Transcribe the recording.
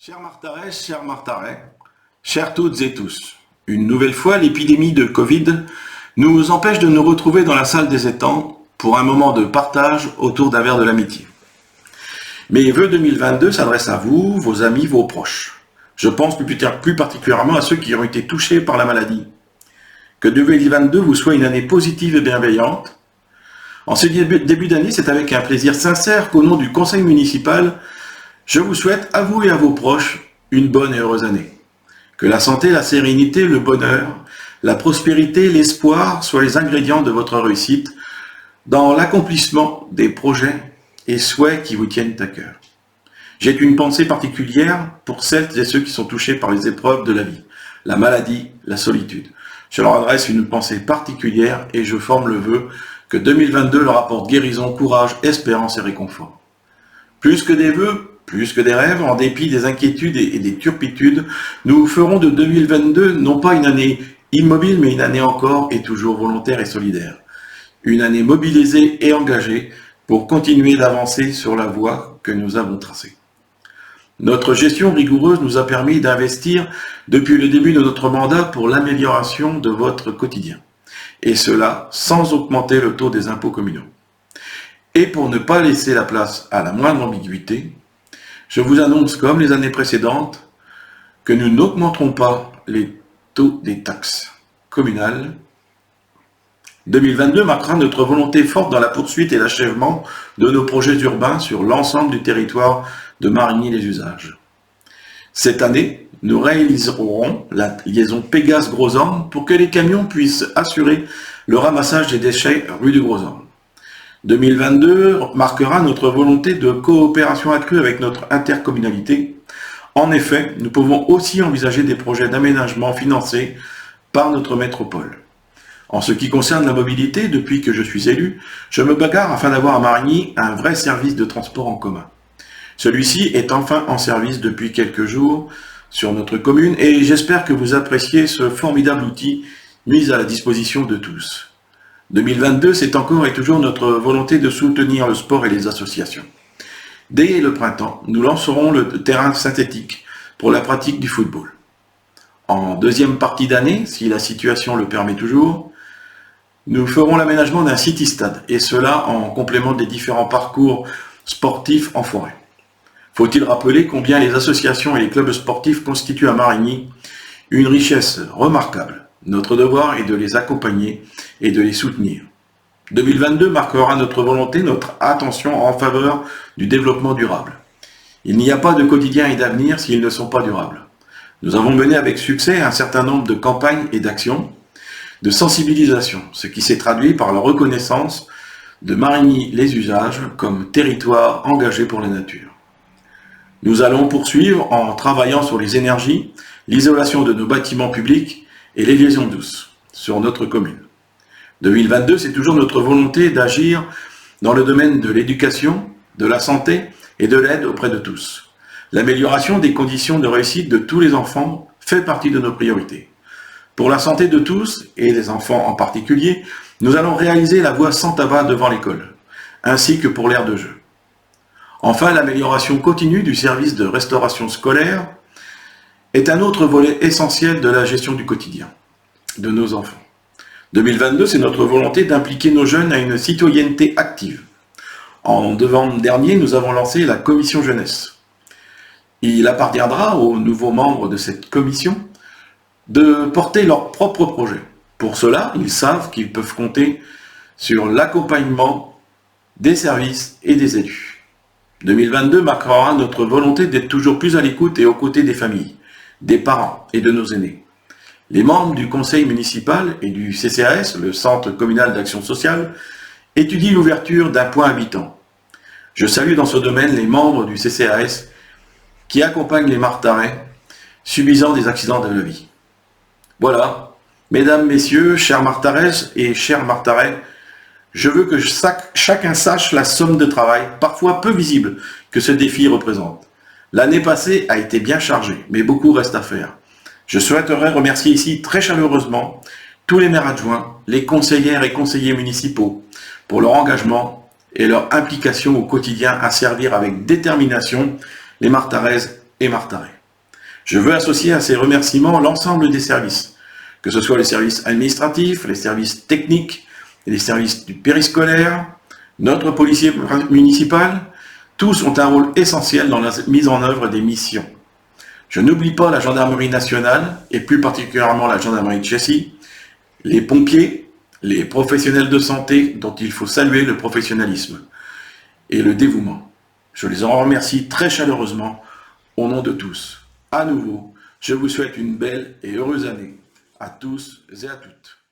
Chers Martaraises, chers Martarais, chers toutes et tous, une nouvelle fois, l'épidémie de Covid nous empêche de nous retrouver dans la salle des étangs pour un moment de partage autour d'un verre de l'amitié. Mes vœux 2022 s'adressent à vous, vos amis, vos proches. Je pense plus particulièrement à ceux qui ont été touchés par la maladie. Que 2022 vous soit une année positive et bienveillante. En ce début d'année, c'est avec un plaisir sincère qu'au nom du conseil municipal, je vous souhaite à vous et à vos proches une bonne et heureuse année. Que la santé, la sérénité, le bonheur, la prospérité, l'espoir soient les ingrédients de votre réussite dans l'accomplissement des projets et souhaits qui vous tiennent à cœur. J'ai une pensée particulière pour celles et ceux qui sont touchés par les épreuves de la vie, la maladie, la solitude. Je leur adresse une pensée particulière et je forme le vœu que 2022 leur apporte guérison, courage, espérance et réconfort. Plus que des vœux, plus que des rêves, en dépit des inquiétudes et des turpitudes, nous ferons de 2022 non pas une année immobile, mais une année encore et toujours volontaire et solidaire. Une année mobilisée et engagée pour continuer d'avancer sur la voie que nous avons tracée. Notre gestion rigoureuse nous a permis d'investir depuis le début de notre mandat pour l'amélioration de votre quotidien. Et cela sans augmenter le taux des impôts communaux. Et pour ne pas laisser la place à la moindre ambiguïté, je vous annonce, comme les années précédentes, que nous n'augmenterons pas les taux des taxes communales. 2022 marquera notre volonté forte dans la poursuite et l'achèvement de nos projets urbains sur l'ensemble du territoire de Marigny-les-Usages. Cette année, nous réaliserons la liaison Pégase-Gros-Orme pour que les camions puissent assurer le ramassage des déchets rue du Gros-Orme. 2022 marquera notre volonté de coopération accrue avec notre intercommunalité. En effet, nous pouvons aussi envisager des projets d'aménagement financés par notre métropole. En ce qui concerne la mobilité, depuis que je suis élu, je me bagarre afin d'avoir à Marigny un vrai service de transport en commun. Celui-ci est enfin en service depuis quelques jours sur notre commune et j'espère que vous appréciez ce formidable outil mis à la disposition de tous. 2022, c'est encore et toujours notre volonté de soutenir le sport et les associations. Dès le printemps, nous lancerons le terrain synthétique pour la pratique du football. En deuxième partie d'année, si la situation le permet toujours, nous ferons l'aménagement d'un city-stade, et cela en complément des différents parcours sportifs en forêt. Faut-il rappeler combien les associations et les clubs sportifs constituent à Marigny une richesse remarquable. Notre devoir est de les accompagner et de les soutenir. 2022 marquera notre volonté, notre attention en faveur du développement durable. Il n'y a pas de quotidien et d'avenir s'ils ne sont pas durables. Nous avons mené avec succès un certain nombre de campagnes et d'actions de sensibilisation, ce qui s'est traduit par la reconnaissance de Marigny-les-Usages comme territoire engagé pour la nature. Nous allons poursuivre en travaillant sur les énergies, l'isolation de nos bâtiments publics et les liaisons douces sur notre commune. 2022, c'est toujours notre volonté d'agir dans le domaine de l'éducation, de la santé et de l'aide auprès de tous. L'amélioration des conditions de réussite de tous les enfants fait partie de nos priorités. Pour la santé de tous, et des enfants en particulier, nous allons réaliser la voie sans tabac devant l'école, ainsi que pour l'aire de jeu. Enfin, l'amélioration continue du service de restauration scolaire est un autre volet essentiel de la gestion du quotidien de nos enfants. 2022, c'est notre volonté d'impliquer nos jeunes à une citoyenneté active. En novembre dernier, nous avons lancé la commission jeunesse. Il appartiendra aux nouveaux membres de cette commission de porter leurs propres projets. Pour cela, ils savent qu'ils peuvent compter sur l'accompagnement des services et des élus. 2022 marquera notre volonté d'être toujours plus à l'écoute et aux côtés des familles, des parents et de nos aînés. Les membres du conseil municipal et du CCAS, le Centre communal d'action sociale, étudient l'ouverture d'un point habitant. Je salue dans ce domaine les membres du CCAS qui accompagnent les Martarais subissant des accidents de la vie. Voilà, mesdames, messieurs, chers Martaraises et chers Martarais, je veux que chacun sache la somme de travail, parfois peu visible, que ce défi représente. L'année passée a été bien chargée, mais beaucoup reste à faire. Je souhaiterais remercier ici très chaleureusement tous les maires adjoints, les conseillères et conseillers municipaux pour leur engagement et leur implication au quotidien à servir avec détermination les Martaraises et Martarais. Je veux associer à ces remerciements l'ensemble des services, que ce soit les services administratifs, les services techniques, les services du périscolaire, notre policier municipal. Tous ont un rôle essentiel dans la mise en œuvre des missions. Je n'oublie pas la gendarmerie nationale, et plus particulièrement la gendarmerie de Chessy, les pompiers, les professionnels de santé dont il faut saluer le professionnalisme et le dévouement. Je les en remercie très chaleureusement au nom de tous. À nouveau, je vous souhaite une belle et heureuse année à tous et à toutes.